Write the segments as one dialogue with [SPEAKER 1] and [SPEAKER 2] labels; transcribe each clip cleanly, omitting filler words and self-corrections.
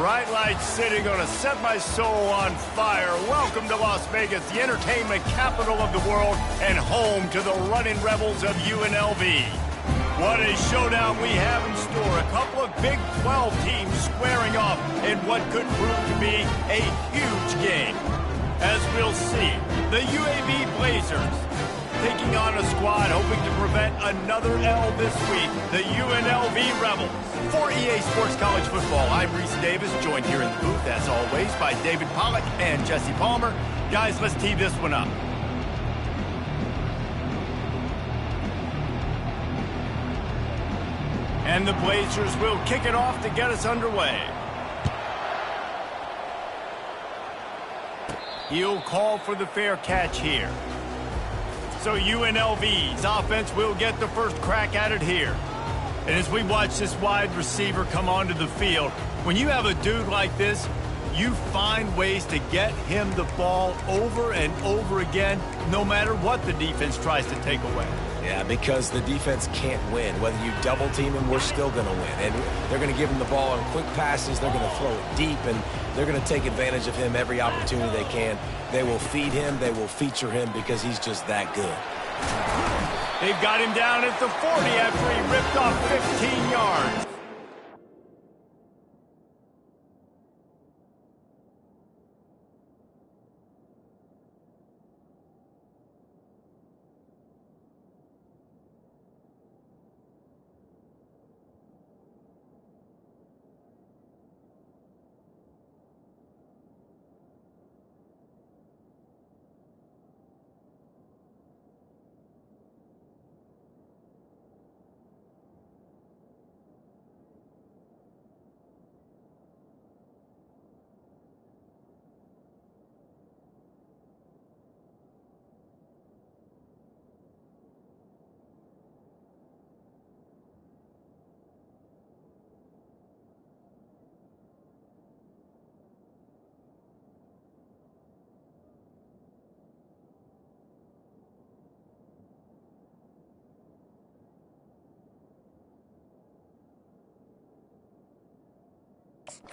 [SPEAKER 1] Bright lights sitting on a set my soul on fire. Welcome to Las Vegas, the entertainment capital of the world and home to the running rebels of UNLV. What a showdown we have in store. A couple of Big 12 teams squaring off in what could prove to be a huge game. As we'll see, the UAB Blazers taking on a squad hoping to prevent another L this week, the UNLV Rebels. For EA Sports College Football, I'm Reese Davis, joined here in the booth, as always, by David Pollack and Jesse Palmer. Guys, let's tee this one up. And the Blazers will kick it off to get us underway. He'll call for the fair catch here. So UNLV's offense will get the first crack at it here. And as we watch this wide receiver come onto the field, when you have a dude like this, you find ways to get him the ball over and over again, no matter what the defense tries to take away.
[SPEAKER 2] Yeah, because the defense can't win. Whether you double team him, we're still going to win. And they're going to give him the ball on quick passes. They're going to throw it deep, and they're going to take advantage of him every opportunity they can. They will feed him. They will feature him because he's just that good.
[SPEAKER 1] They've got him down at the 40 after he ripped off 15 yards.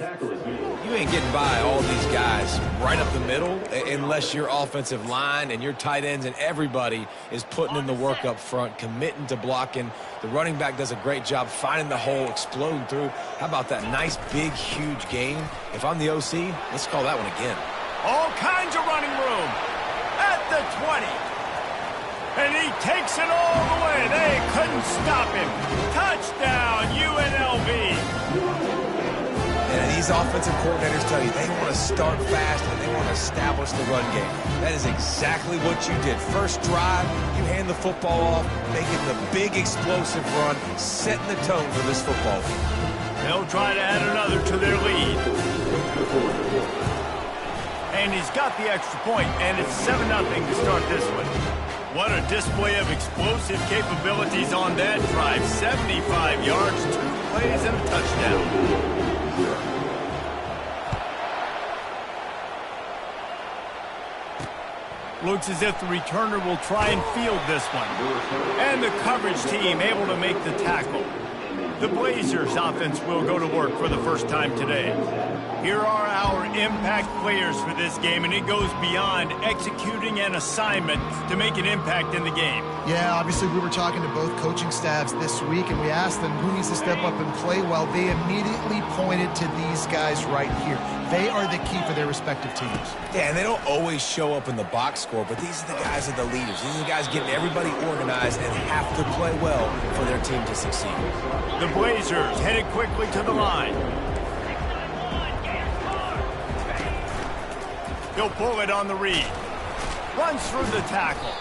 [SPEAKER 2] You ain't getting by all these guys right up the middle unless your offensive line and your tight ends and everybody is putting in the work up front, committing to blocking. The running back does a great job finding the hole, exploding through. How about that nice, big, huge gain? If I'm the OC, let's call that one again.
[SPEAKER 1] All kinds of running room at the 20. And he takes it all the way. They couldn't stop him. Touchdown, UNLV.
[SPEAKER 2] And these offensive coordinators tell you they want to start fast and they want to establish the run game. That is exactly what you did. First drive, you hand the football off, making the big explosive run, setting the tone for this football game.
[SPEAKER 1] They'll try to add another to their lead. And he's got the extra point, and it's 7-0 to start this one. What a display of explosive capabilities on that drive. 75 yards, 2 plays, and a touchdown. Looks as if the returner will try and field this one. And the coverage team able to make the tackle. The Blazers offense will go to work for the first time today. Here are our impact players for this game, and it goes beyond executing an assignment to make an impact in the game.
[SPEAKER 3] Yeah, obviously we were talking to both coaching staffs this week, and we asked them who needs to step up and play well. They immediately pointed to these guys right here. They are the key for their respective teams.
[SPEAKER 2] Yeah, and they don't always show up in the box score, but these are the guys that are the leaders. These are the guys getting everybody organized and have to play well for their team to succeed.
[SPEAKER 1] The Blazers headed quickly to the line. He'll pull it on the read. Runs through the tackle.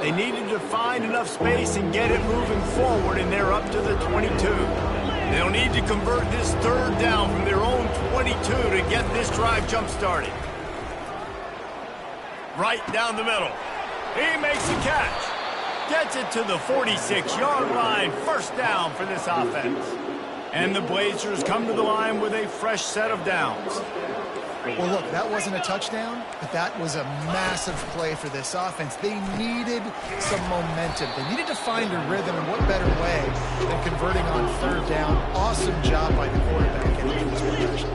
[SPEAKER 1] They needed to find enough space and get it moving forward, and they're up to the 22. They'll need to convert this third down from their own 22 to get this drive jump-started. Right down the middle. He makes the catch. Gets it to the 46-yard line. First down for this offense. And the Blazers come to the line with a fresh set of downs.
[SPEAKER 3] Well, look, that wasn't a touchdown, but that was a massive play for this offense. They needed some momentum. They needed to find a rhythm, and what better way than converting on third down. Awesome job by the quarterback getting to his protection.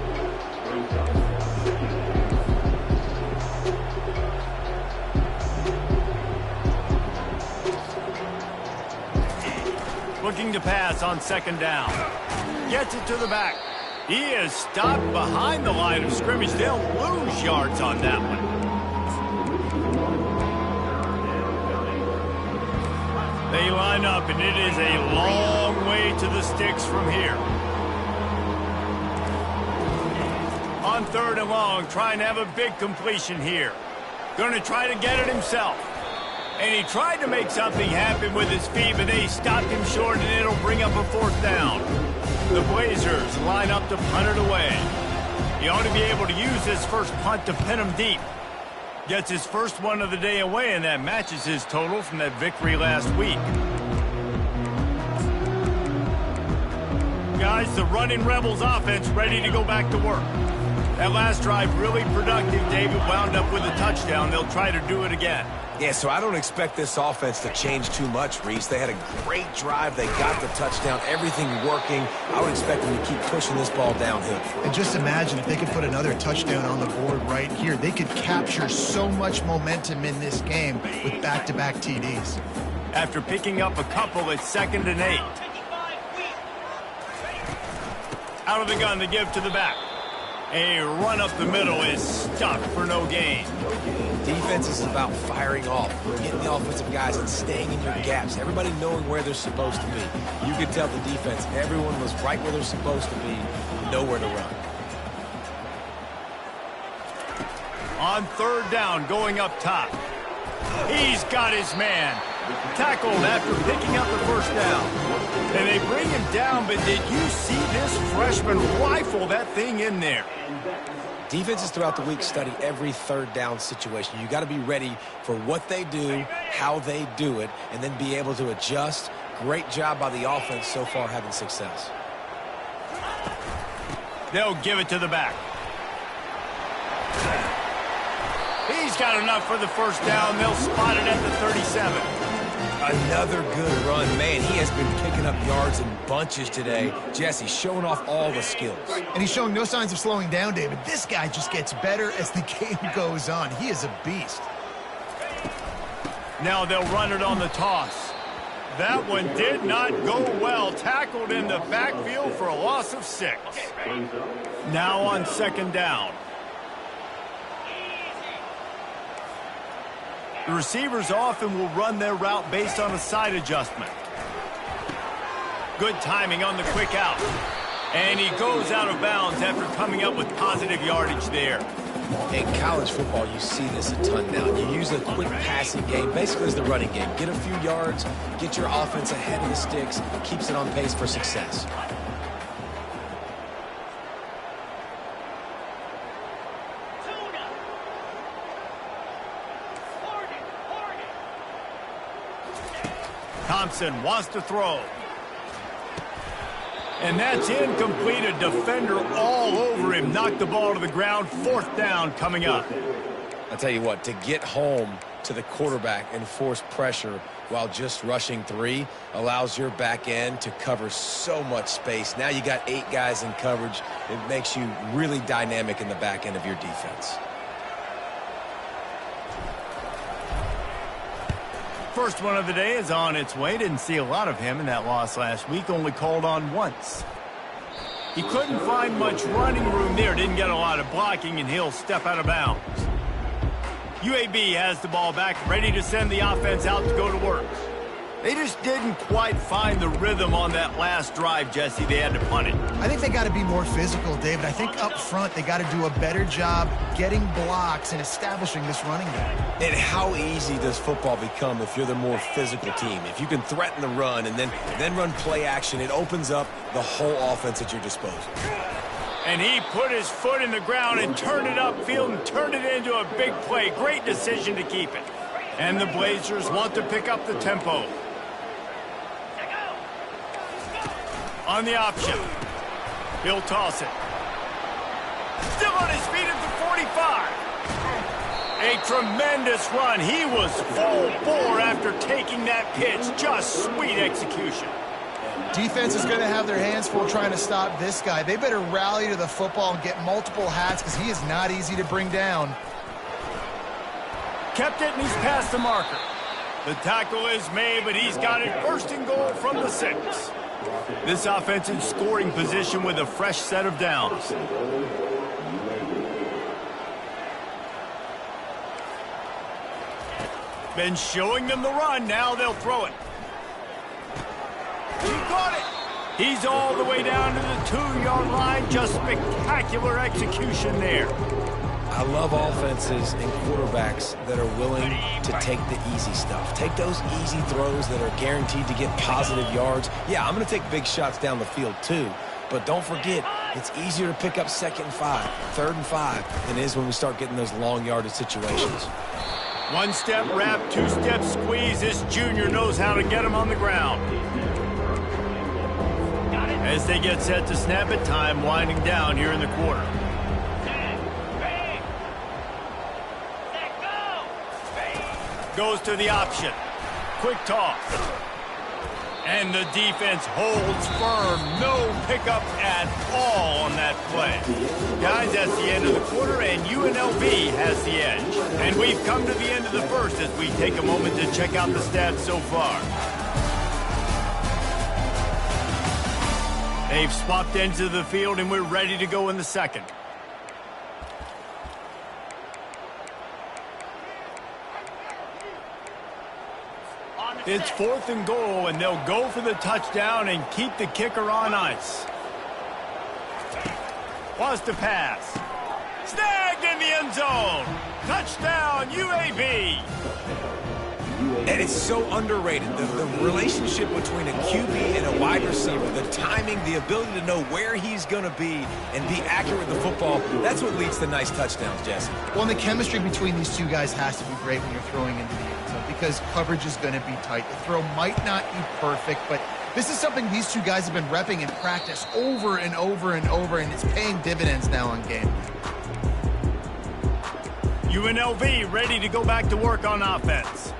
[SPEAKER 1] Looking to pass on second down. Gets it to the back. He is stopped behind the line of scrimmage. They'll lose yards on that one. They line up, and it is a long way to the sticks from here. On third and long, trying to have a big completion here. Going to try to get it himself. And he tried to make something happen with his feet, but they stopped him short, and it'll bring up a fourth down. The Blazers line up to punt it away. He ought to be able to use his first punt to pin him deep. Gets his first one of the day away, and that matches his total from that victory last week. Guys, the running Rebels offense ready to go back to work. That last drive really productive. David wound up with a touchdown. They'll try to do it again.
[SPEAKER 2] Yeah, so I don't expect this offense to change too much, Reese. They had a great drive. They got the touchdown. Everything working. I would expect them to keep pushing this ball downhill.
[SPEAKER 3] And just imagine if they could put another touchdown on the board right here. They could capture so much momentum in this game with back-to-back TDs.
[SPEAKER 1] After picking up a couple, it's 2nd and 8. Out of the gun to give to the back. A run up the middle is stuck for no gain.
[SPEAKER 2] Defense is about firing off, getting the offensive guys and staying in your gaps. Everybody knowing where they're supposed to be. You could tell the defense, everyone was right where they're supposed to be, nowhere to run.
[SPEAKER 1] On third down, going up top. He's got his man. Tackled after picking up the first down. And they bring him down, but did you see this freshman rifle that thing in there?
[SPEAKER 2] Defenses throughout the week study every third down situation. You got to be ready for what they do, how they do it, and then be able to adjust. Great job by the offense so far having success.
[SPEAKER 1] They'll give it to the back. He's got enough for the first down. They'll spot it at the 37.
[SPEAKER 2] Another good run. Man, he has been picking up yards in bunches today. Jesse showing off all the skills.
[SPEAKER 3] And he's showing no signs of slowing down, David. This guy just gets better as the game goes on. He is a beast.
[SPEAKER 1] Now they'll run it on the toss. That one did not go well. Tackled in the backfield for a loss of 6. Now on second down. The receivers often will run their route based on a side adjustment. Good timing on the quick out. And he goes out of bounds after coming up with positive yardage there.
[SPEAKER 2] In college football, you see this a ton now. You use a quick passing game, basically as the running game. Get a few yards, get your offense ahead of the sticks, keeps it on pace for success.
[SPEAKER 1] Thompson wants to throw. And that's incomplete. A defender all over him. Knocked the ball to the ground. Fourth down coming up.
[SPEAKER 2] I tell you what, to get home to the quarterback and force pressure while just rushing 3 allows your back end to cover so much space. Now you got 8 guys in coverage. It makes you really dynamic in the back end of your defense.
[SPEAKER 1] First one of the day is on its way. Didn't see a lot of him in that loss last week. Only called on once. He couldn't find much running room there. Didn't get a lot of blocking, and he'll step out of bounds. UAB has the ball back, ready to send the offense out to go to work. They just didn't quite find the rhythm on that last drive, Jesse. They had to punt it.
[SPEAKER 3] I think they got to be more physical, David. I think up front they got to do a better job getting blocks and establishing this running game.
[SPEAKER 2] And how easy does football become if you're the more physical team? If you can threaten the run and then run play action, it opens up the whole offense at your disposal.
[SPEAKER 1] And he put his foot in the ground and turned it upfield and turned it into a big play. Great decision to keep it. And the Blazers want to pick up the tempo. On the option. He'll toss it. Still on his feet at the 45. A tremendous run. He was full bore after taking that pitch. Just sweet execution.
[SPEAKER 3] Defense is going to have their hands full trying to stop this guy. They better rally to the football and get multiple hats because he is not easy to bring down.
[SPEAKER 1] Kept it, and he's past the marker. The tackle is made, but he's got it first and goal from the 6. This offense in scoring position with a fresh set of downs. Been showing them the run. Now they'll throw it. He got it. He's all the way down to the 2-yard line. Just spectacular execution there.
[SPEAKER 2] I love offenses and quarterbacks that are willing to take the easy stuff. Take those easy throws that are guaranteed to get positive yards. Yeah, I'm going to take big shots down the field too. But don't forget, it's easier to pick up 2nd and 5, 3rd and 5 than it is when we start getting those long yardage situations.
[SPEAKER 1] 1-step wrap, 2-step squeeze. This junior knows how to get him on the ground. As they get set to snap it, time winding down here in the quarter. Goes to the option. Quick toss. And the defense holds firm. No pickup at all on that play. Guys, that's the end of the quarter, and UNLV has the edge. And we've come to the end of the first as we take a moment to check out the stats so far. They've swapped ends of the field, and we're ready to go in the second. It's 4th and goal, and they'll go for the touchdown and keep the kicker on ice. Wants to pass. Snagged in the end zone. Touchdown, UAB.
[SPEAKER 2] And it's so underrated. The relationship between a QB and a wide receiver, the timing, the ability to know where he's going to be and be accurate with the football, that's what leads to nice touchdowns, Jesse.
[SPEAKER 3] Well, and the chemistry between these two guys has to be great when you're throwing into the end zone because coverage is going to be tight. The throw might not be perfect, but this is something these two guys have been repping in practice over and over and over, and it's paying dividends now on game.
[SPEAKER 1] UNLV ready to go back to work on offense.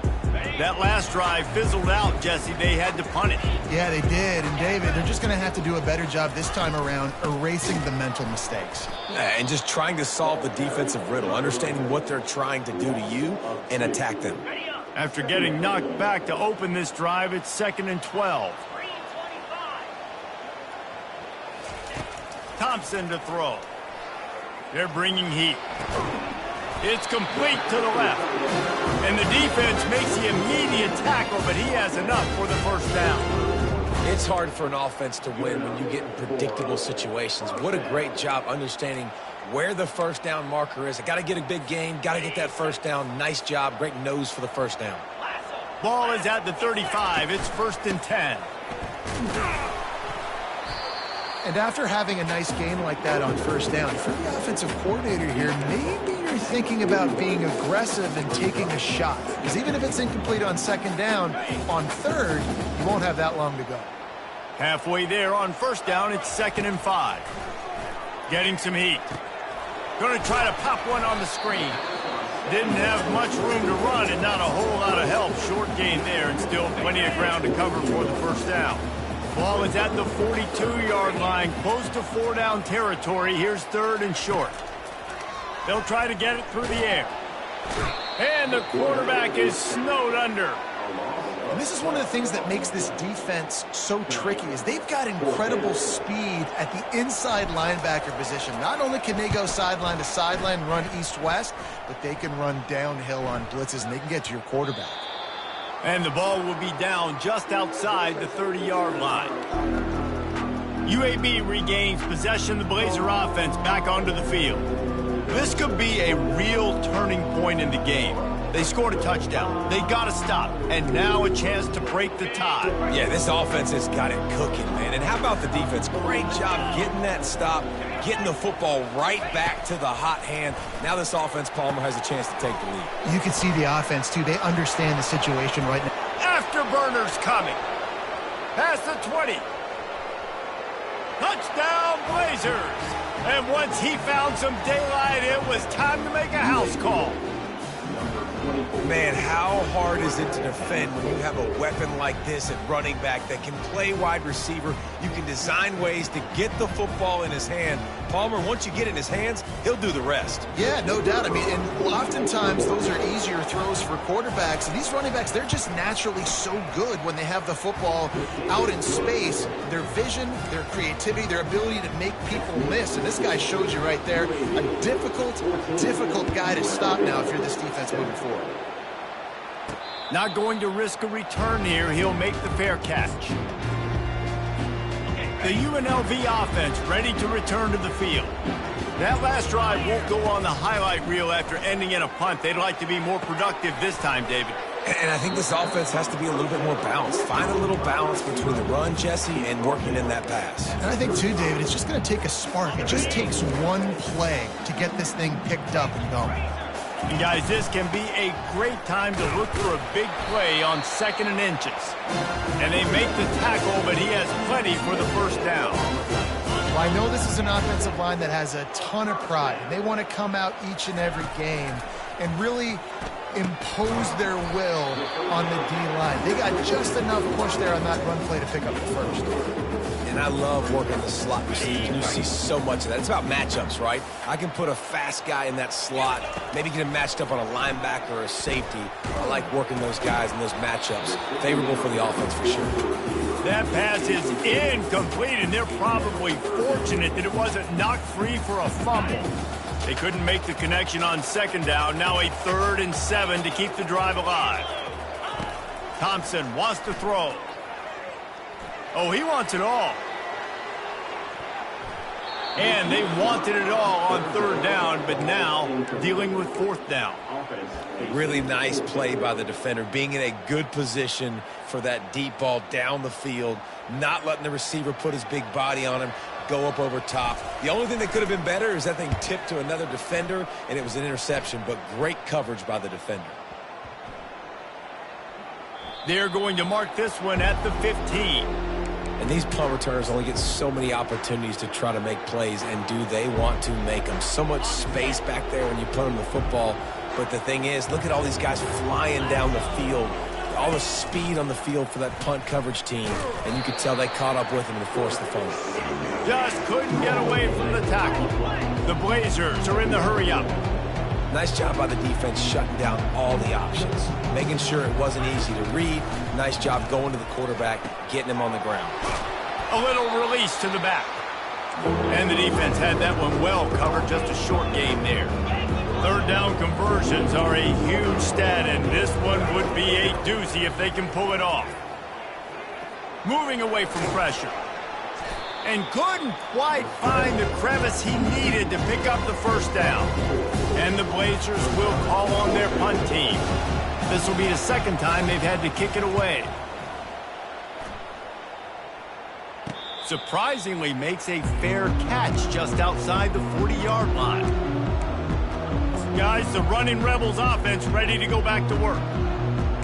[SPEAKER 1] That last drive fizzled out, Jesse. They had to punt it.
[SPEAKER 3] Yeah, they did. And, David, they're just going to have to do a better job this time around erasing the mental mistakes.
[SPEAKER 2] And just trying to solve the defensive riddle, understanding what they're trying to do to you and attack them.
[SPEAKER 1] After getting knocked back to open this drive, it's 2nd and 12. Thompson to throw. They're bringing heat. It's complete to the left. And the defense makes the immediate tackle, but he has enough for the first down.
[SPEAKER 2] It's hard for an offense to win when you get in predictable situations. What a great job understanding where the first down marker is. I got to get a big gain, got to get that first down. Nice job, great nose for the first down.
[SPEAKER 1] Ball is at the 35. It's 1st and 10.
[SPEAKER 3] And after having a nice game like that on first down, for the offensive coordinator here, maybe you're thinking about being aggressive and taking a shot. Because even if it's incomplete on 2nd down, on 3rd, you won't have that long to go.
[SPEAKER 1] Halfway there on first down, it's 2nd and 5. Getting some heat. Going to try to pop one on the screen. Didn't have much room to run and not a whole lot of help. Short gain there and still plenty of ground to cover for the first down. Ball is at the 42-yard line, close to 4-down territory. Here's 3rd and short. They'll try to get it through the air. And the quarterback is snowed under.
[SPEAKER 3] And this is one of the things that makes this defense so tricky is they've got incredible speed at the inside linebacker position. Not only can they go sideline to sideline, run east-west, but they can run downhill on blitzes, and they can get to your quarterback.
[SPEAKER 1] And the ball will be down just outside the 30-yard line. UAB regains possession of the Blazer offense back onto the field. This could be a real turning point in the game. They scored a touchdown. They got to stop. And now a chance to break the tie.
[SPEAKER 2] Yeah, this offense has got it cooking, man. And how about the defense? Great job getting that stop, getting the football right back to the hot hand. Now this offense, Palmer, has a chance to take the lead.
[SPEAKER 3] You can see the offense, too. They understand the situation right now.
[SPEAKER 1] Afterburners coming. Past the 20. Touchdown, Blazers. And once he found some daylight, it was time to make a house call.
[SPEAKER 2] Man, how hard is it to defend when you have a weapon like this at running back that can play wide receiver? You can design ways to get the football in his hand. Palmer, once you get it in his hands, he'll do the rest.
[SPEAKER 3] Yeah, no doubt. I mean, and oftentimes those are easier throws for quarterbacks. And these running backs, they're just naturally so good when they have the football out in space. Their vision, their creativity, their ability to make people miss. And this guy shows you right there, a difficult guy to stop now if you're this defense moving forward.
[SPEAKER 1] Not going to risk a return here. He'll make the fair catch. The UNLV offense ready to return to the field. That last drive won't go on the highlight reel after ending in a punt. They'd like to be more productive this time, David.
[SPEAKER 2] And I think this offense has to be a little bit more balanced. Find a little balance between the run, Jesse, and working in that pass.
[SPEAKER 3] And I think, too, David, it's just going to take a spark. It just takes one play to get this thing picked up and going.
[SPEAKER 1] And guys, this can be a great time to look for a big play on 2nd and inches. And they make the tackle, but he has plenty for the first down.
[SPEAKER 3] Well, I know this is an offensive line that has a ton of pride. They want to come out each and every game and really impose their will on the D-line. They got just enough push there on that run play to pick up the first.
[SPEAKER 2] And I love working the slot receiver. You see so much of that. It's about matchups, right? I can put a fast guy in that slot, maybe get him matched up on a linebacker or a safety. I like working those guys in those matchups. Favorable for the offense for sure.
[SPEAKER 1] That pass is incomplete, and they're probably fortunate that it wasn't knocked free for a fumble. They couldn't make the connection on 2nd down. Now a 3rd and 7 to keep the drive alive. Thompson wants to throw. Oh, he wants it all. And they wanted it all on 3rd down, but now dealing with 4th down.
[SPEAKER 2] Really nice play by the defender, being in a good position for that deep ball down the field, not letting the receiver put his big body on him, go up over top. The only thing that could have been better is that thing tipped to another defender, and it was an interception, but great coverage by the defender.
[SPEAKER 1] They're going to mark this one at the 15.
[SPEAKER 2] And these punt returners only get so many opportunities to try to make plays, and do they want to make them? So much space back there when you punt them the football. But the thing is, look at all these guys flying down the field. All the speed on the field for that punt coverage team. And you could tell they caught up with him and forced the fumble.
[SPEAKER 1] Just couldn't get away from the tackle. The Blazers are in the hurry-up.
[SPEAKER 2] Nice job by the defense shutting down all the options, making sure it wasn't easy to read. Nice job going to the quarterback, getting him on the ground.
[SPEAKER 1] A little release to the back. And the defense had that one well covered, just a short game there. 3rd down conversions are a huge stat, and this one would be a doozy if they can pull it off. Moving away from pressure. And couldn't quite find the crevice he needed to pick up the 1st down. And the Blazers will call on their punt team. This will be the 2nd time they've had to kick it away. Surprisingly makes a fair catch just outside the 40-yard line. Guys, the running Rebels offense ready to go back to work.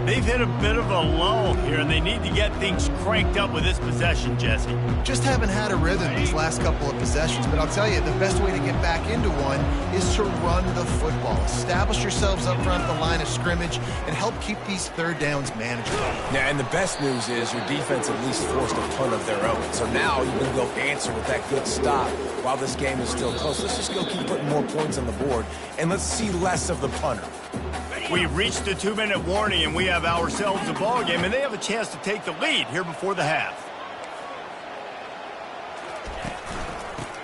[SPEAKER 1] They've hit a bit of a lull here, and they need to get things cranked up with this possession, Jesse.
[SPEAKER 3] Just haven't had a rhythm these last couple of possessions, but I'll tell you, the best way to get back into one is to run the football. Establish yourselves up front at the line of scrimmage and help keep these 3rd downs manageable.
[SPEAKER 2] Yeah, and the best news is your defense at least forced a punt of their own. So now you can go answer with that good stop while this game is still close. Let's just go keep putting more points on the board, and let's see less of the punter.
[SPEAKER 1] We've reached the 2-minute warning, and we have ourselves a ball game, and they have a chance to take the lead here before the half.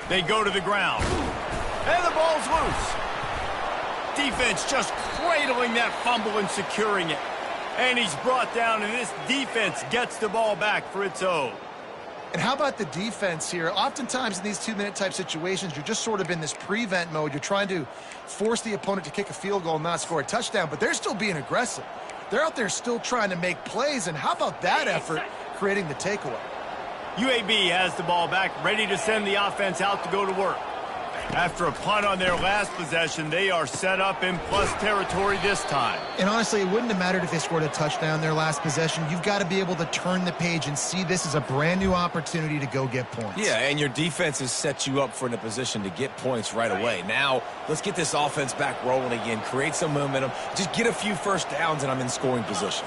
[SPEAKER 1] They go to the ground, and the ball's loose. Defense just cradling that fumble and securing it. And he's brought down, and this defense gets the ball back for its own.
[SPEAKER 3] And how about the defense here? Oftentimes in these 2-minute type situations, you're just sort of in this prevent mode. You're trying to force the opponent to kick a field goal and not score a touchdown, but they're still being aggressive. They're out there still trying to make plays, and how about that effort creating the takeaway?
[SPEAKER 1] UAB has the ball back, ready to send the offense out to go to work. After a punt on their last possession, they are set up in plus territory this time.
[SPEAKER 3] And honestly, it wouldn't have mattered if they scored a touchdown their last possession. You've got to be able to turn the page and see this as a brand new opportunity to go get points.
[SPEAKER 2] Yeah, and your defense has set you up for in a position to get points right away. Now, let's get this offense back rolling again, create some momentum, just get a few first downs, and I'm in scoring position.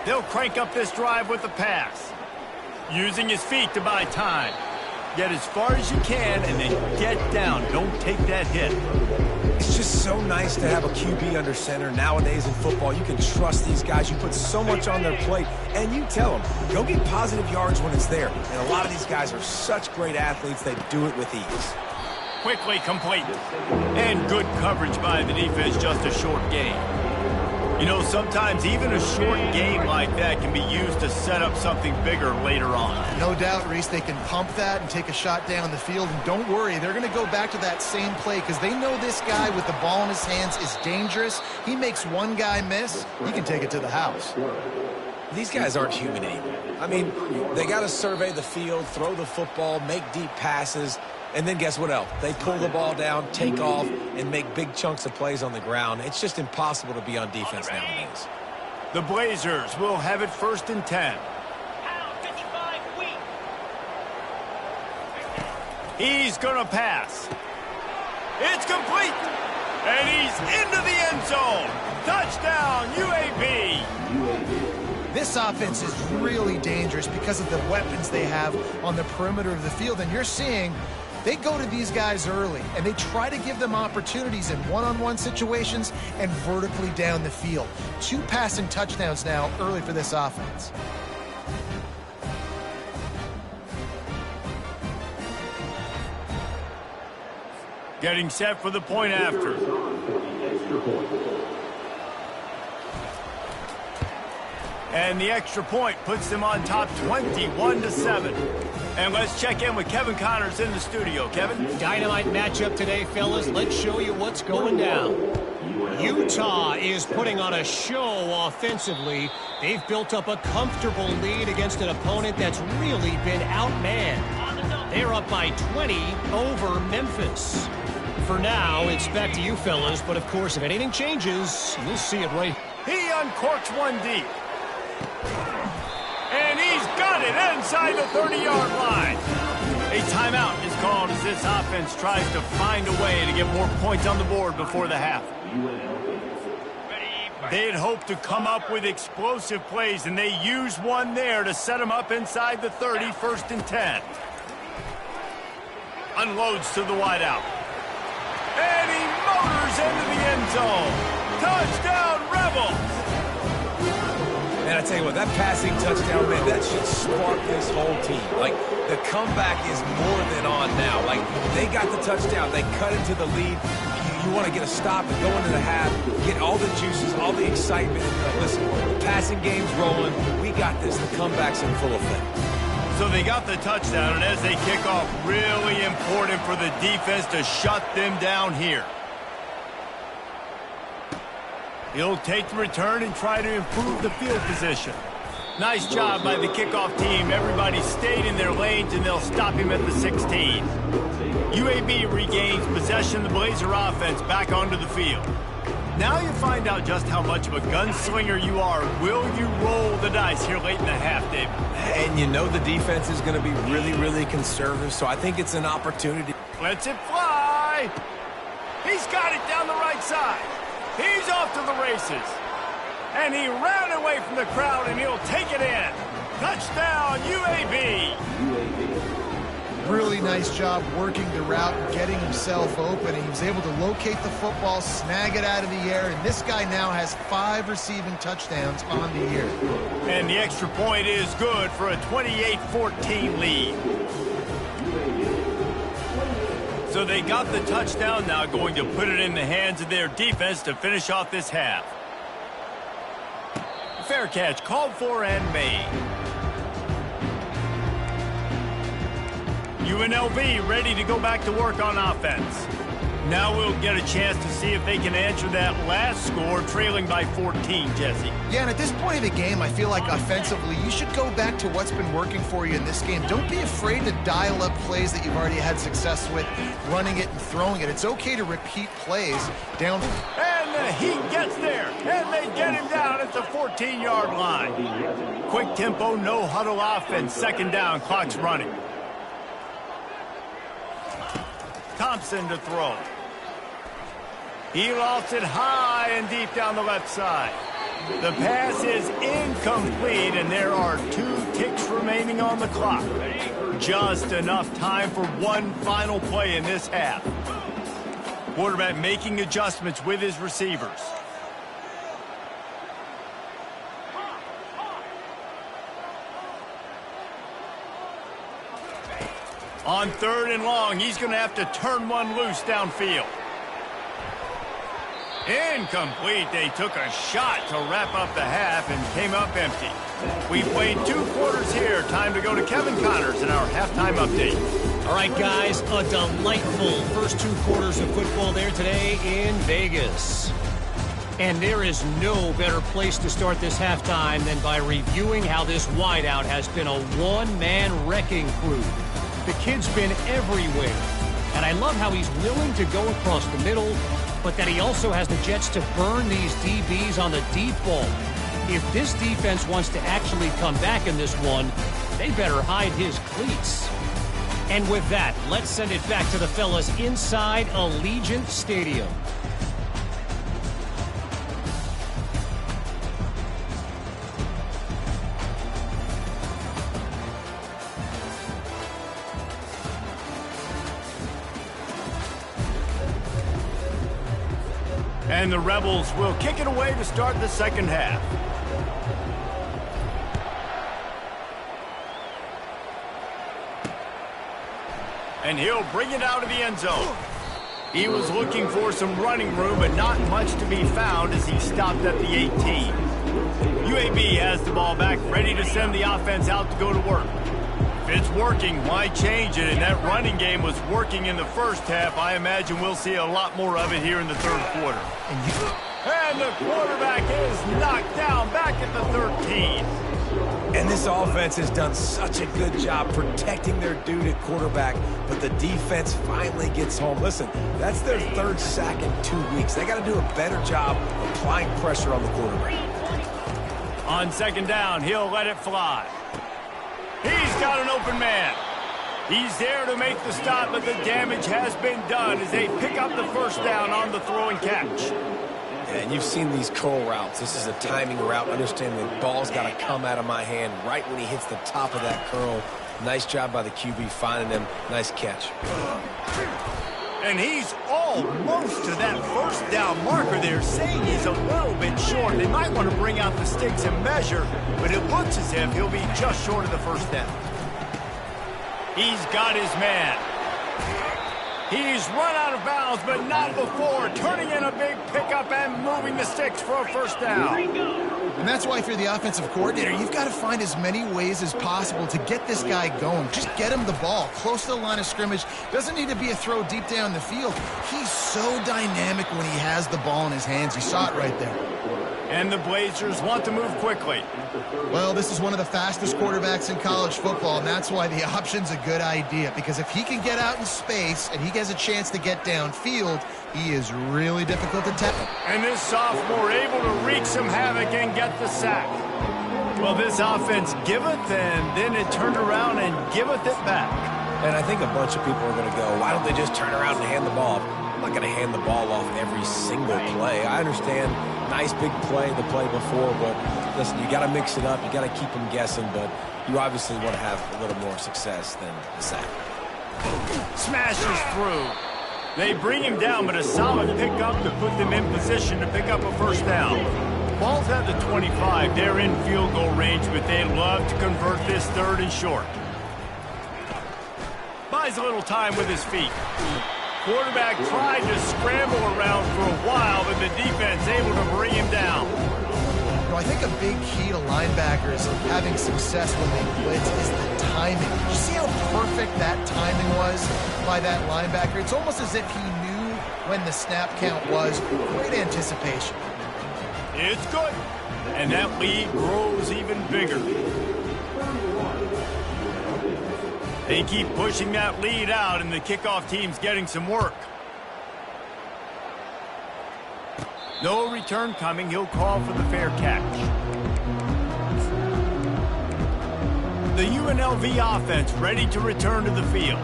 [SPEAKER 1] They'll crank up this drive with the pass, using his feet to buy time. Get as far as you can and then get down. Don't take that hit.
[SPEAKER 2] It's just so nice to have a QB under center. Nowadays in football, you can trust these guys. You put so much on their plate, and you tell them, go get positive yards when it's there. And a lot of these guys are such great athletes, they do it with ease.
[SPEAKER 1] Quickly complete. And good coverage by the defense, just a short gain. You know, sometimes even a short game like that can be used to set up something bigger later on.
[SPEAKER 3] No doubt, Reese, they can pump that and take a shot down the field. And don't worry, they're going to go back to that same play because they know this guy with the ball in his hands is dangerous. He makes one guy miss, he can take it to the house.
[SPEAKER 2] These guys aren't human anymore. I mean, they got to survey the field, throw the football, make deep passes, and then guess what else? They pull the ball down, take off, and make big chunks of plays on the ground. It's just impossible to be on defense nowadays.
[SPEAKER 1] The Blazers will have it 1st and 10. He's going to pass. It's complete. And he's into the end zone. Touchdown, UAB.
[SPEAKER 3] This offense is really dangerous because of the weapons they have on the perimeter of the field. And you're seeing they go to these guys early, and they try to give them opportunities in one-on-one situations and vertically down the field. 2 passing touchdowns now early for this offense.
[SPEAKER 1] Getting set for the point after. And the extra point puts them on top 21-7. And let's check in with Kevin Connors in the studio. Kevin?
[SPEAKER 4] Dynamite matchup today, fellas. Let's show you what's going down. Utah is putting on a show offensively. They've built up a comfortable lead against an opponent that's really been outmanned. They're up by 20 over Memphis. For now, it's back to you, fellas. But, of course, if anything changes, you'll see it right.
[SPEAKER 1] He uncorks one deep. And he's got it inside the 30-yard line. A timeout is called as this offense tries to find a way to get more points on the board before the half. They had hoped to come up with explosive plays, and they used one there to set them up inside the 30, 1st and 10. Unloads to the wideout. And he motors into the end zone. Touchdown, Rebels!
[SPEAKER 2] And I tell you what, that passing touchdown, man, that should spark this whole team. Like, the comeback is more than on now. Like, they got the touchdown. They cut into the lead. You want to get a stop and go into the half, get all the juices, all the excitement. And, listen, the passing game's rolling. We got this. The comeback's in full effect.
[SPEAKER 1] So they got the touchdown, and as they kick off, really important for the defense to shut them down here. He'll take the return and try to improve the field position. Nice job by the kickoff team. Everybody stayed in their lanes, and they'll stop him at the 16. UAB regains possession of the Blazer offense back onto the field. Now you find out just how much of a gunslinger you are. Will you roll the dice here late in the half, David?
[SPEAKER 2] And you know the defense is going to be really, really conservative, so I think it's an opportunity.
[SPEAKER 1] Lets it fly. He's got it down the right side. He's off to the races. And he ran away from the crowd, and he'll take it in. Touchdown, UAB.
[SPEAKER 3] Really nice job working the route and getting himself open. He was able to locate the football, snag it out of the air, and this guy now has 5 receiving touchdowns on the year.
[SPEAKER 1] And the extra point is good for a 28-14 lead. So they got the touchdown, now going to put it in the hands of their defense to finish off this half. Fair catch called for and made. UNLV ready to go back to work on offense. Now we'll get a chance to see if they can answer that last score, trailing by 14, Jesse.
[SPEAKER 3] Yeah, and at this point of the game, I feel like offensively, you should go back to what's been working for you in this game. Don't be afraid to dial up plays that you've already had success with, running it and throwing it. It's okay to repeat plays down.
[SPEAKER 1] And he gets there, and they get him down at the 14-yard line. Quick tempo, no huddle offense. Second down, clock's running. Thompson to throw. He lost it high and deep down the left side. The pass is incomplete, and there are 2 ticks remaining on the clock. Just enough time for one final play in this half. Quarterback making adjustments with his receivers. On 3rd and long, he's going to have to turn one loose downfield. Incomplete. They took a shot to wrap up the half and came up empty. We played 2 quarters here. Time to go to Kevin Connors in our halftime update.
[SPEAKER 4] All right, guys, a delightful first 2 quarters of football there today in Vegas. And there is no better place to start this halftime than by reviewing how this wideout has been a one-man wrecking crew. The kid's been everywhere, and I love how he's willing to go across the middle, but that he also has the jets to burn these DBs on the deep ball. If this defense wants to actually come back in this one, they better hide his cleats. And with that, let's send it back to the fellas inside Allegiant Stadium.
[SPEAKER 1] And the Rebels will kick it away to start the second half. And he'll bring it out of the end zone. He was looking for some running room, but not much to be found as he stopped at the 18. UAB has the ball back, ready to send the offense out to go to work. If it's working, why change it? And that running game was working in the first half. I imagine we'll see a lot more of it here in the third quarter. And the quarterback is knocked down back at the 13.
[SPEAKER 2] And this offense has done such a good job protecting their dude at quarterback, but the defense finally gets home. Listen, that's their 3rd sack in 2 weeks. They got to do a better job applying pressure on the quarterback.
[SPEAKER 1] On second down, he'll let it fly. He's got an open man. He's there to make the stop, but the damage has been done as they pick up the first down on the throw and catch.
[SPEAKER 2] And you've seen these curl routes. This is a timing route. Understand the ball's got to come out of my hand right when he hits the top of that curl. Nice job by the QB finding him. Nice catch.
[SPEAKER 1] And he's almost to that first down marker there, saying he's a little bit short. They might want to bring out the sticks and measure, but it looks as if he'll be just short of the first down. He's got his man. He's run out of bounds, but not before turning in a big pickup and moving the sticks for a first down.
[SPEAKER 3] And that's why if you're the offensive coordinator, you've got to find as many ways as possible to get this guy going. Just get him the ball close to the line of scrimmage. Doesn't need to be a throw deep down the field. He's so dynamic when he has the ball in his hands. You saw it right there.
[SPEAKER 1] And the Blazers want to move quickly.
[SPEAKER 3] Well, this is one of the fastest quarterbacks in college football, and that's why the option's a good idea. Because if he can get out in space and he has a chance to get downfield, he is really difficult to tackle.
[SPEAKER 1] And this sophomore able to wreak some havoc and get the sack. Well, this offense giveth, and then it turned around and giveth it back.
[SPEAKER 2] And I think a bunch of people are going to go, why don't they just turn around and hand the ball off? I'm not going to hand the ball off every single play. I understand nice big play the play before, but listen, you got to mix it up. You got to keep them guessing, but you obviously want to have a little more success than the sack.
[SPEAKER 1] Smashes through. They bring him down, but a solid pickup to put them in position to pick up a first down. Ball's at the 25. They're in field goal range, but they'd love to convert this third and short. Buys a little time with his feet. Quarterback tried to scramble around for a while, but the defense able to bring him down.
[SPEAKER 3] You know, I think a big key to linebackers having success when they blitz is the timing. Did you see how perfect that timing was by that linebacker? It's almost as if he knew when the snap count was. Great anticipation.
[SPEAKER 1] It's good. And that lead grows even bigger. They keep pushing that lead out, and the kickoff team's getting some work. No return coming. He'll call for the fair catch. The UNLV offense ready to return to the field.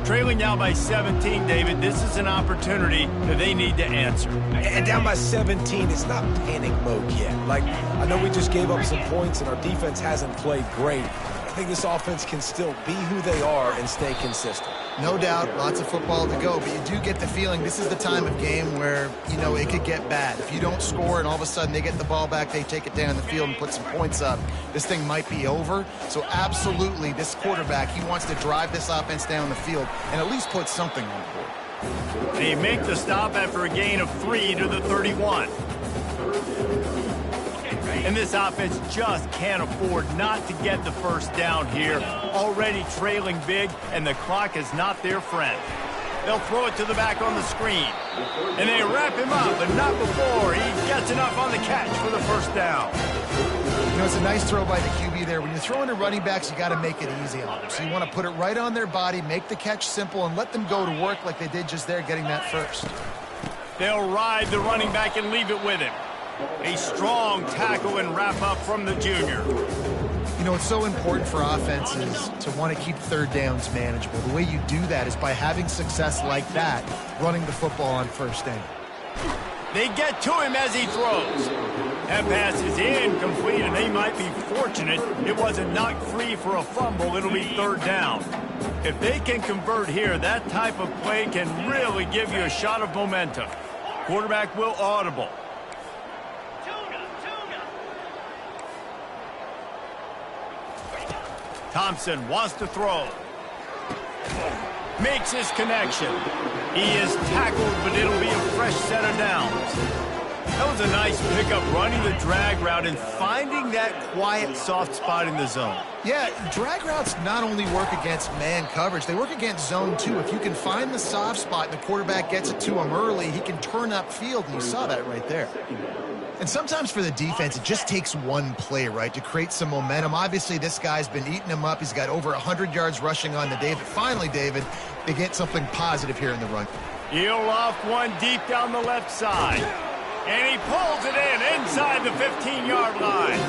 [SPEAKER 1] Trailing now by 17, David, this is an opportunity that they need to answer.
[SPEAKER 2] And down by 17, it's not panic mode yet. Like, I know we just gave up some points and our defense hasn't played great. I think this offense can still be who they are and stay consistent.
[SPEAKER 3] No doubt, lots of football to go, but you do get the feeling this is the time of game where, you know, it could get bad. If you don't score and all of a sudden they get the ball back, they take it down the field and put some points up, this thing might be over. So absolutely, this quarterback, he wants to drive this offense down the field and at least put something on the board.
[SPEAKER 1] They make the stop after a gain of 3 to the 31. And this offense just can't afford not to get the first down here. Already trailing big, and the clock is not their friend. They'll throw it to the back on the screen. And they wrap him up, but not before he gets enough on the catch for the first down.
[SPEAKER 3] You know, it's a nice throw by the QB there. When you're throwing to running backs, you got to make it easy on them. So you want to put it right on their body, make the catch simple, and let them go to work like they did just there, getting that first.
[SPEAKER 1] They'll ride the running back and leave it with him. A strong tackle and wrap up from the junior.
[SPEAKER 3] You know, it's so important for offenses to want to keep third downs manageable. The way you do that is by having success like that, running the football on first down.
[SPEAKER 1] They get to him as he throws. That pass is incomplete, and they might be fortunate it wasn't knocked free for a fumble. It'll be third down. If they can convert here, that type of play can really give you a shot of momentum. Quarterback will audible. Thompson wants to throw. Makes his connection. He is tackled, but it'll be a fresh set of downs. That was a nice pickup, running the drag route and finding that quiet, soft spot in the zone.
[SPEAKER 3] Yeah, drag routes not only work against man coverage, they work against zone too. If you can find the soft spot and the quarterback gets it to him early, he can turn upfield, and you saw that right there. And sometimes for the defense, it just takes one play, right, to create some momentum. Obviously, this guy's been eating him up. He's got over 100 yards rushing on the day. But finally, David, they get something positive here in the run.
[SPEAKER 1] He'll off one deep down the left side. And he pulls it in inside the 15-yard line.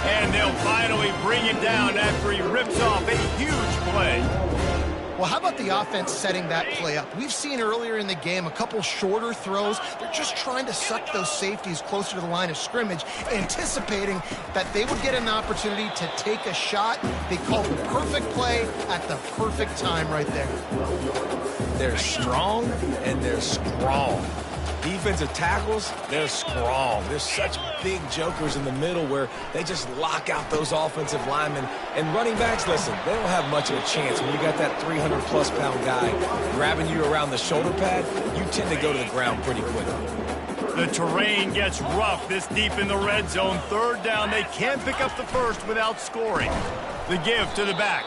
[SPEAKER 1] And they'll finally bring it down after he rips off a huge play.
[SPEAKER 3] Well, how about the offense setting that play up? We've seen earlier in the game a couple shorter throws. They're just trying to suck those safeties closer to the line of scrimmage, anticipating that they would get an opportunity to take a shot. They called the perfect play at the perfect time right there.
[SPEAKER 2] They're strong and they're strong. Defensive tackles, they're strong. There's such big jokers in the middle where they just lock out those offensive linemen. And running backs, listen, they don't have much of a chance. When you got that 300-plus pound guy grabbing you around the shoulder pad, you tend to go to the ground pretty quickly.
[SPEAKER 1] The terrain gets rough this deep in the red zone. Third down, they can't pick up the first without scoring. The give to the back.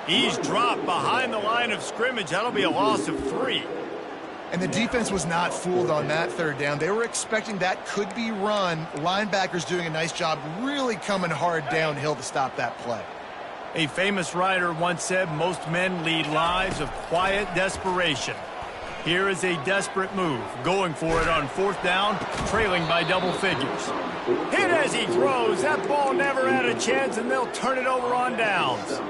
[SPEAKER 1] He's dropped behind the line of scrimmage. That'll be a loss of 3.
[SPEAKER 3] And the defense was not fooled on that third down. They were expecting that could be run. Linebackers doing a nice job really coming hard downhill to stop that play.
[SPEAKER 1] A famous writer once said, most men lead lives of quiet desperation. Here is a desperate move, going for it on fourth down, trailing by double figures. Hit as he throws. That ball never had a chance, and they'll turn it over on downs.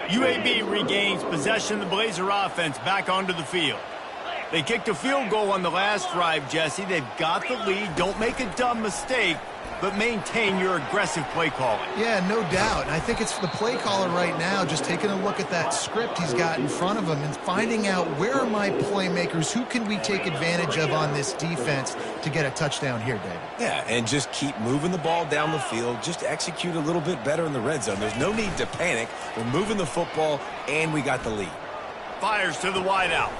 [SPEAKER 1] UAB regains possession of the Blazer offense back onto the field. They kicked a field goal on the last drive, Jesse. They've got the lead. Don't make a dumb mistake, but maintain your aggressive play calling.
[SPEAKER 3] Yeah, no doubt. And I think it's the play caller right now just taking a look at that script he's got in front of him and finding out where are my playmakers, who can we take advantage of on this defense to get a touchdown here, David.
[SPEAKER 2] Yeah, and just keep moving the ball down the field. Just execute a little bit better in the red zone. There's no need to panic. We're moving the football, and we got the lead.
[SPEAKER 1] Fires to the wideout.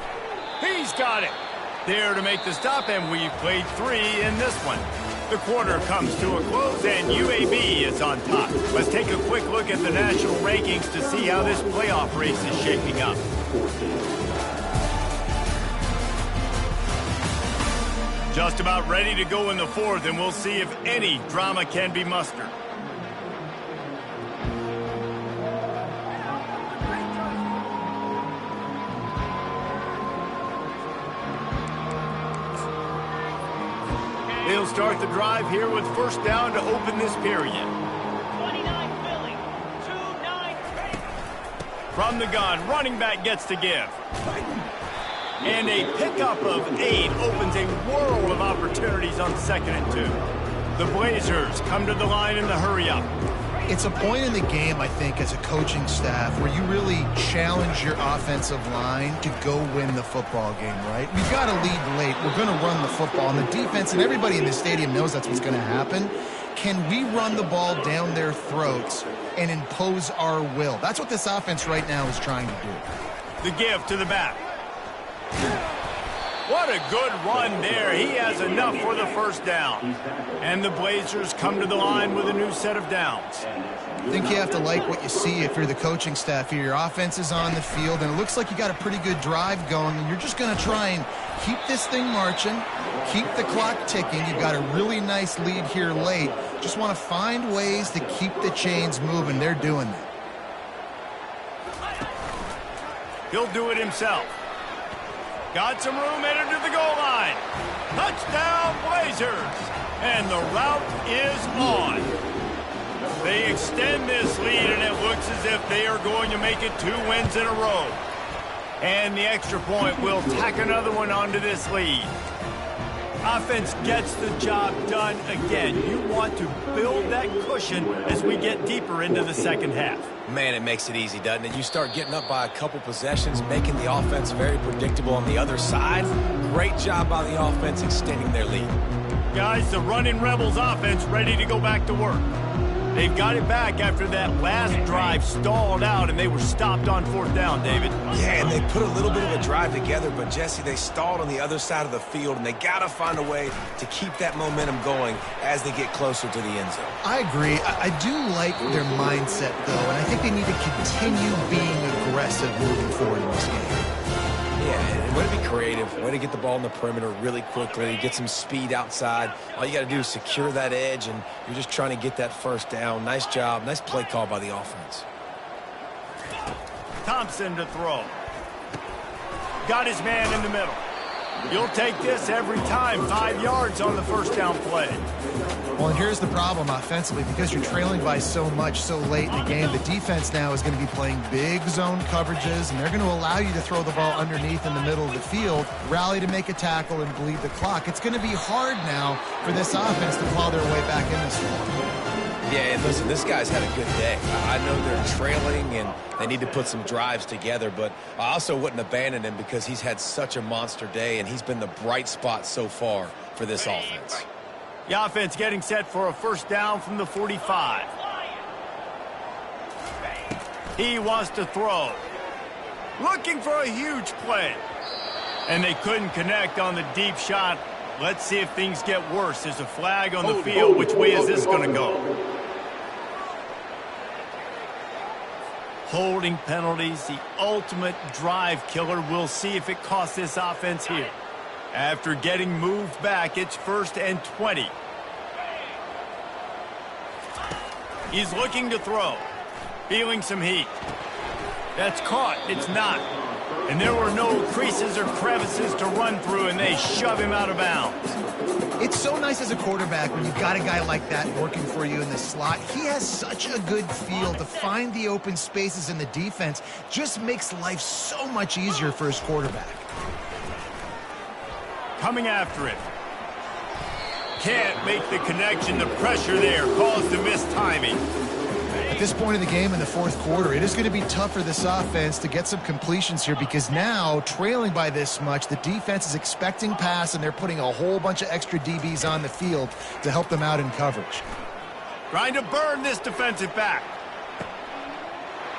[SPEAKER 1] He's got it. There to make the stop, and we've played 3 in this one. The quarter comes to a close, and UAB is on top. Let's take a quick look at the national rankings to see how this playoff race is shaping up. Just about ready to go in the fourth, and we'll see if any drama can be mustered. He'll start the drive here with first down to open this period.
[SPEAKER 5] 29 Philly, 2-9.
[SPEAKER 1] From the gun, running back gets to give. And a pickup of 8 opens a world of opportunities on 2nd and 2. The Blazers come to the line in the hurry-up.
[SPEAKER 3] It's a point in the game, I think, as a coaching staff where you really challenge your offensive line to go win the football game, right? We've got to lead late. We're going to run the football. And the defense and everybody in the stadium knows that's what's going to happen. Can we run the ball down their throats and impose our will? That's what this offense right now is trying to do.
[SPEAKER 1] The give to the back. What a good run there. He has enough for the first down. And the Blazers come to the line with a new set of downs.
[SPEAKER 3] I think you have to like what you see if you're the coaching staff here. Your offense is on the field, and it looks like you got a pretty good drive going, and you're just going to try and keep this thing marching, keep the clock ticking. You've got a really nice lead here late. Just want to find ways to keep the chains moving. They're doing that.
[SPEAKER 1] He'll do it himself. Got some room, headed to the goal line. Touchdown, Blazers. And the route is on. They extend this lead, and it looks as if they are going to make it 2 wins in a row. And the extra point will tack another one onto this lead. Offense gets the job done again. You want to build that cushion as we get deeper into the second half.
[SPEAKER 2] Man, it makes it easy, doesn't it? You start getting up by a couple possessions, making the offense very predictable on the other side. Great job by the offense extending their lead.
[SPEAKER 1] Guys, the running Rebels offense ready to go back to work. They've got it back after that last drive stalled out, and they were stopped on 4th down, David.
[SPEAKER 2] Yeah, and they put a little bit of a drive together, but, Jesse, they stalled on the other side of the field, and they got to find a way to keep that momentum going as they get closer to the end zone.
[SPEAKER 3] I agree. I do like their mindset, though, and I think they need to continue being aggressive moving forward in this game.
[SPEAKER 2] Yeah, and way to be creative, way to get the ball in the perimeter really quickly, get some speed outside. All you got to do is secure that edge, and you're just trying to get that first down. Nice job, nice play call by the offense.
[SPEAKER 1] Thompson to throw. Got his man in the middle. You'll take this every time. 5 yards on the first down play.
[SPEAKER 3] Well, and here's the problem offensively. Because you're trailing by so much so late in the game, the defense now is going to be playing big zone coverages, and they're going to allow you to throw the ball underneath in the middle of the field, rally to make a tackle, and bleed the clock. It's going to be hard now for this offense to claw their way back in this one.
[SPEAKER 2] Yeah, and listen, this guy's had a good day. I know they're trailing, and they need to put some drives together, but I also wouldn't abandon him because he's had such a monster day, and he's been the bright spot so far for this offense.
[SPEAKER 1] The offense getting set for a first down from the 45. He wants to throw. Looking for a huge play. And they couldn't connect on the deep shot. Let's see if things get worse. There's a flag on the field. Which way is this going to go? Holding penalties, the ultimate drive killer. We'll see if it costs this offense here. After getting moved back, it's 1st and 20. He's looking to throw. Feeling some heat. That's caught. It's not. And there were no creases or crevices to run through, and they shove him out of bounds.
[SPEAKER 3] It's so nice as a quarterback when you've got a guy like that working for you in the slot. He has such a good feel to find the open spaces in the defense. Just makes life so much easier for his quarterback.
[SPEAKER 1] Coming after it. Can't make the connection. The pressure there caused the missed timing.
[SPEAKER 3] At this point in the game in the 4th quarter, it is going to be tough for this offense to get some completions here because now, trailing by this much, the defense is expecting pass, and they're putting a whole bunch of extra DBs on the field to help them out in coverage.
[SPEAKER 1] Trying to burn this defensive back.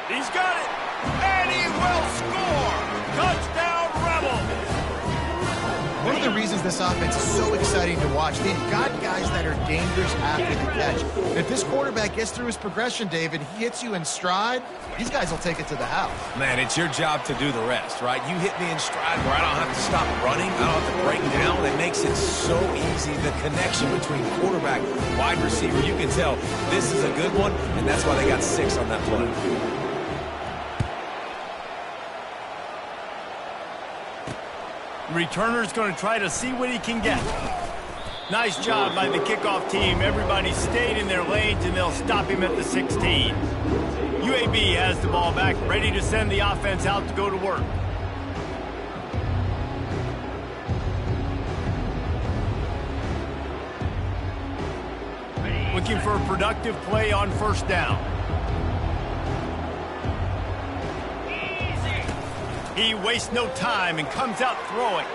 [SPEAKER 1] He's got it, and he will score. Touchdown, Rebels.
[SPEAKER 3] One of the reasons this offense is so exciting to watch. They've got guys that are dangerous after the catch. If this quarterback gets through his progression, David, he hits you in stride, these guys will take it to the house.
[SPEAKER 2] Man, it's your job to do the rest, right? You hit me in stride where I don't have to stop running. I don't have to break down. It makes it so easy. The connection between quarterback, wide receiver, you can tell this is a good one, and that's why they got 6 on that play.
[SPEAKER 1] Returner's going to try to see what he can get. Nice job by the kickoff team. Everybody stayed in their lanes, and they'll stop him at the 16. UAB has the ball back, ready to send the offense out to go to work. Looking for a productive play on first down. He wastes no time and comes out throwing.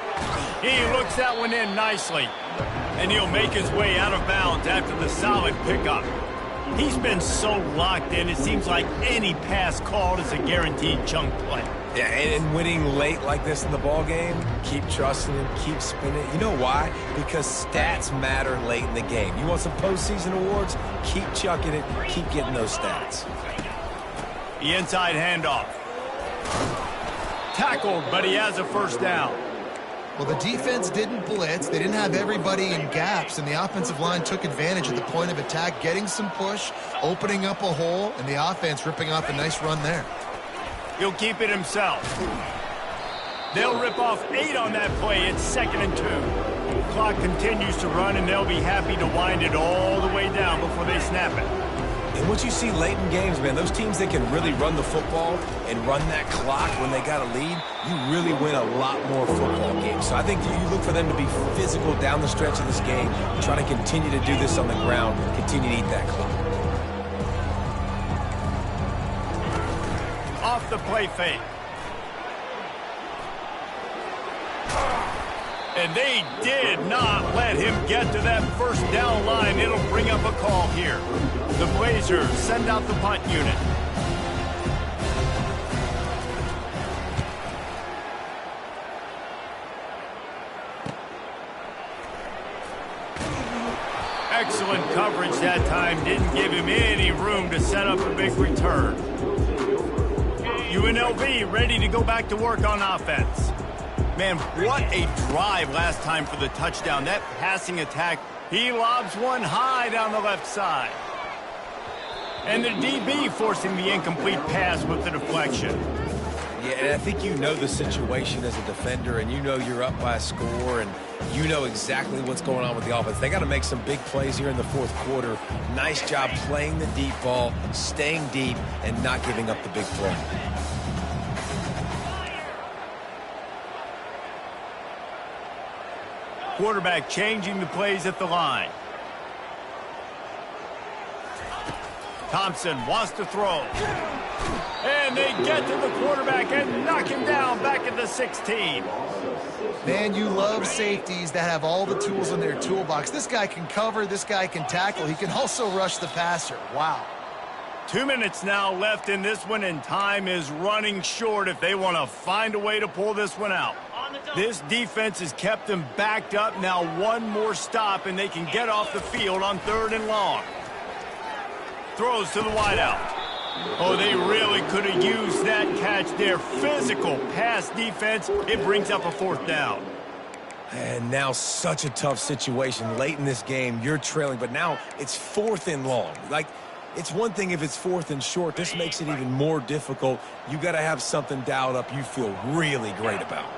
[SPEAKER 1] He looks that one in nicely. And he'll make his way out of bounds after the solid pickup. He's been so locked in, it seems like any pass called is a guaranteed chunk play.
[SPEAKER 2] Yeah, and winning late like this in the ball game, keep trusting him, keep spinning. You know why? Because stats matter late in the game. You want some postseason awards? Keep chucking it, keep getting those stats.
[SPEAKER 1] The inside handoff. Tackled, but he has a first down.
[SPEAKER 3] Well, the defense didn't blitz. They didn't have everybody in gaps, and the offensive line took advantage at the point of attack, getting some push, opening up a hole, and the offense ripping off a nice run there.
[SPEAKER 1] He'll keep it himself. They'll rip off 8 on that play. It's 2nd and 2. Clock continues to run, and they'll be happy to wind it all the way down before they snap it.
[SPEAKER 2] And what you see late in games, man, those teams that can really run the football and run that clock when they got a lead, you really win a lot more football games. So I think you look for them to be physical down the stretch of this game, try to continue to do this on the ground, continue to eat that clock.
[SPEAKER 1] Off the play fake. And they did not let him get to that first down line. It'll bring up a call here. The Blazers send out the punt unit. Excellent coverage that time. Didn't give him any room to set up a big return. UNLV ready to go back to work on offense. Man, what a drive last time for the touchdown. That passing attack, he lobs one high down the left side. And the DB forcing the incomplete pass with the deflection.
[SPEAKER 2] Yeah, and I think you know the situation as a defender, and you know you're up by a score, and you know exactly what's going on with the offense. They got to make some big plays here in the 4th quarter. Nice job playing the deep ball, staying deep, and not giving up the big play.
[SPEAKER 1] Quarterback changing the plays at the line. Thompson wants to throw. And they get to the quarterback and knock him down back at the 16.
[SPEAKER 3] Man, you love safeties that have all the tools in their toolbox. This guy can cover, this guy can tackle. He can also rush the passer. Wow.
[SPEAKER 1] 2 minutes now left in this one, and time is running short if they want to find a way to pull this one out. This defense has kept them backed up. Now one more stop, and they can get off the field on 3rd and long. Throws to the wideout. Oh, they really could have used that catch there. Physical pass defense. It brings up a 4th down.
[SPEAKER 2] And now such a tough situation. Late in this game, you're trailing, but now it's 4th and long. Like, it's one thing if it's 4th and short. This makes it even more difficult. You got to have something dialed up you feel really great about.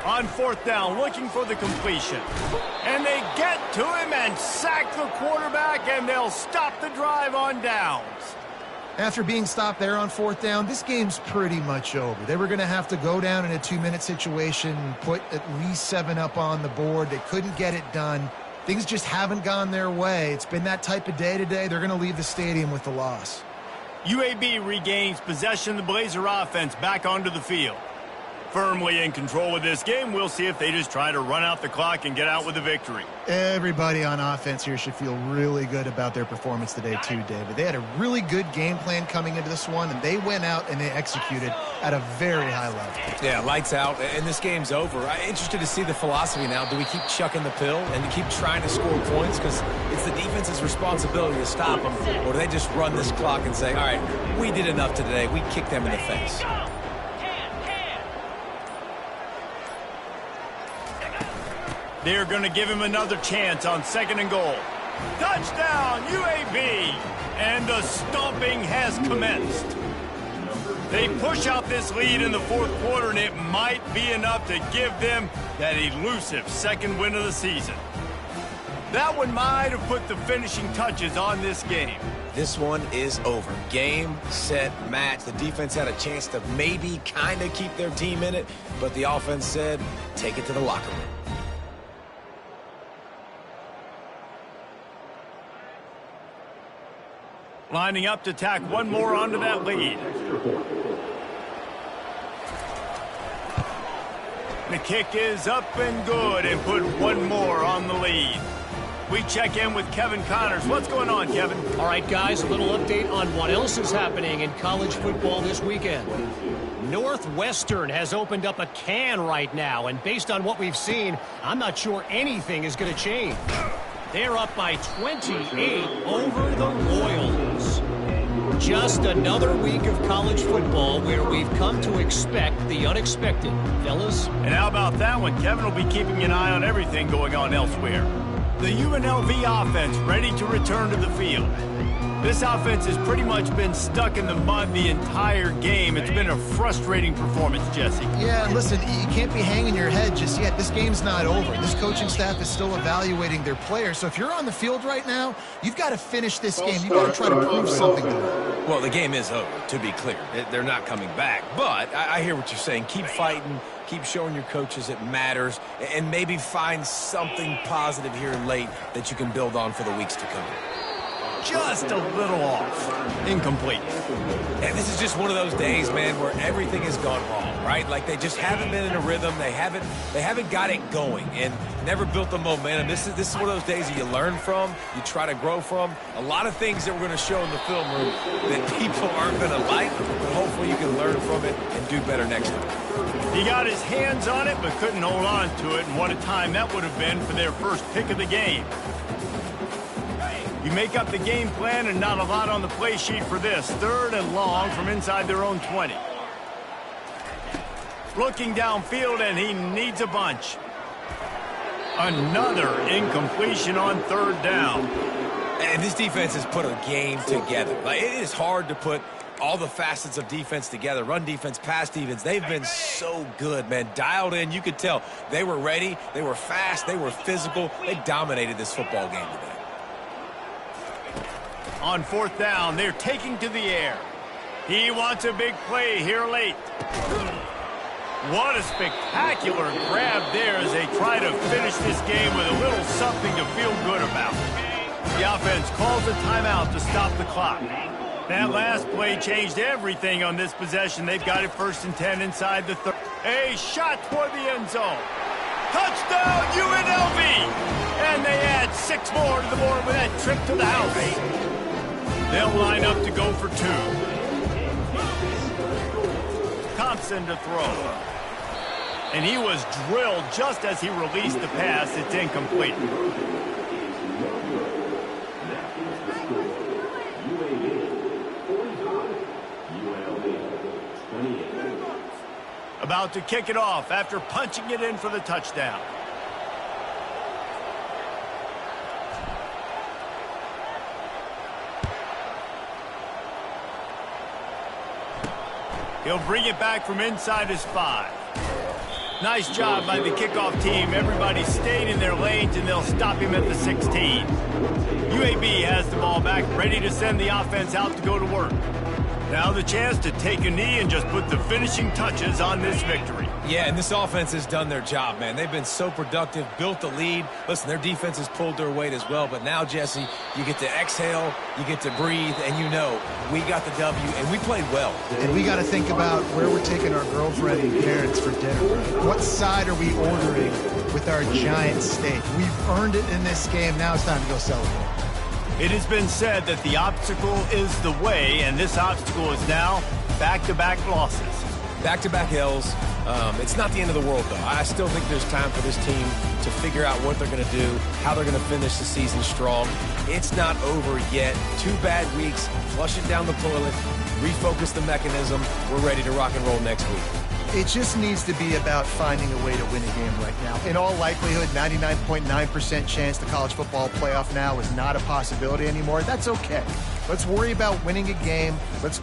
[SPEAKER 1] On 4th down, looking for the completion. And they get to him and sack the quarterback, and they'll stop the drive on downs.
[SPEAKER 3] After being stopped there on 4th down, this game's pretty much over. They were going to have to go down in a 2-minute situation, put at least 7 up on the board. They couldn't get it done. Things just haven't gone their way. It's been that type of day today. They're going to leave the stadium with the loss.
[SPEAKER 1] UAB regains possession of the Blazer offense back onto the field. Firmly in control of this game. We'll see if they just try to run out the clock and get out with the victory.
[SPEAKER 3] Everybody on offense here should feel really good about their performance today too, David. They had a really good game plan coming into this one, and they went out and they executed at a very high level.
[SPEAKER 2] Yeah, lights out, and this game's over. I'm interested to see the philosophy now. Do we keep chucking the pill and keep trying to score points because it's the defense's responsibility to stop them, or do they just run this clock and say, all right, we did enough today, we kicked them in the face?
[SPEAKER 1] They're going to give him another chance on 2nd and goal. Touchdown, UAB! And the stomping has commenced. They push out this lead in the 4th quarter, and it might be enough to give them that elusive 2nd win of the season. That one might have put the finishing touches on this game.
[SPEAKER 2] This one is over. Game, set, match. The defense had a chance to maybe kind of keep their team in it, but the offense said, take it to the locker room.
[SPEAKER 1] Lining up to tack one more onto that lead. The kick is up and good and put one more on the lead. We check in with Kevin Connors. What's going on, Kevin?
[SPEAKER 4] All right, guys, a little update on what else is happening in college football this weekend. Northwestern has opened up a can right now, and based on what we've seen, I'm not sure anything is going to change. They're up by 28 over the Royals. Just another week of college football where we've come to expect the unexpected, fellas.
[SPEAKER 1] And how about that one? Kevin will be keeping an eye on everything going on elsewhere. The UNLV offense ready to return to the field. This offense has pretty much been stuck in the mud the entire game. It's been a frustrating performance, Jesse.
[SPEAKER 3] Yeah, listen, you can't be hanging your head just yet. This game's not over. This coaching staff is still evaluating their players. So if you're on the field right now, you've got to finish this game. You've got to try to prove something to them.
[SPEAKER 2] Well, the game is over, to be clear. They're not coming back. But I hear what you're saying. Keep fighting. Keep showing your coaches it matters. And maybe find something positive here late that you can build on for the weeks to come.
[SPEAKER 1] Just a little off. Incomplete.
[SPEAKER 2] And this is just one of those days, man, where everything has gone wrong, right? Like they just haven't been in a rhythm. They haven't got it going and never built the momentum. This is one of those days that you learn from, you try to grow from. A lot of things that we're going to show in the film room that people aren't going to like, but hopefully you can learn from it and do better next time.
[SPEAKER 1] He got his hands on it, but couldn't hold on to it, and what a time that would have been for their first pick of the game. You make up the game plan and not a lot on the play sheet for this. 3rd and long from inside their own 20. Looking downfield, and he needs a bunch. Another incompletion on 3rd down.
[SPEAKER 2] And this defense has put a game together. Like, it is hard to put all the facets of defense together. Run defense, pass defense. They've been so good, man. Dialed in. You could tell they were ready. They were fast. They were physical. They dominated this football game today.
[SPEAKER 1] On 4th down, they're taking to the air. He wants a big play here late. What a spectacular grab there as they try to finish this game with a little something to feel good about. The offense calls a timeout to stop the clock. That last play changed everything on this possession. They've got it 1st and 10 inside the 3rd. A shot toward the end zone. Touchdown, UNLV! And they add 6 more to the board with that trip to the house. They'll line up to go for 2. Thompson to throw. And he was drilled just as he released the pass. It's incomplete. About to kick it off after punching it in for the touchdown. He'll bring it back from inside his 5. Nice job by the kickoff team. Everybody stayed in their lanes, and they'll stop him at the 16. UAB has the ball back, ready to send the offense out to go to work. Now the chance to take a knee and just put the finishing touches on this victory.
[SPEAKER 2] Yeah, and this offense has done their job, man. They've been so productive, built the lead. Listen, their defense has pulled their weight as well. But now, Jesse, you get to exhale, you get to breathe, and you know we got the W, and we played well.
[SPEAKER 3] And we got to think about where we're taking our girlfriend and parents for dinner. What side are we ordering with our giant steak? We've earned it in this game. Now it's time to go celebrate.
[SPEAKER 1] It has been said that the obstacle is the way, and this obstacle is now back-to-back losses.
[SPEAKER 2] Back-to-back L's. It's not the end of the world, though. I still think there's time for this team to figure out what they're going to do, how they're going to finish the season strong. It's not over yet. 2 bad weeks. Flush it down the toilet. Refocus the mechanism. We're ready to rock and roll next week.
[SPEAKER 3] It just needs to be about finding a way to win a game right now. In all likelihood, 99.9% chance the college football playoff now is not a possibility anymore. That's okay. Let's worry about winning a game. Let's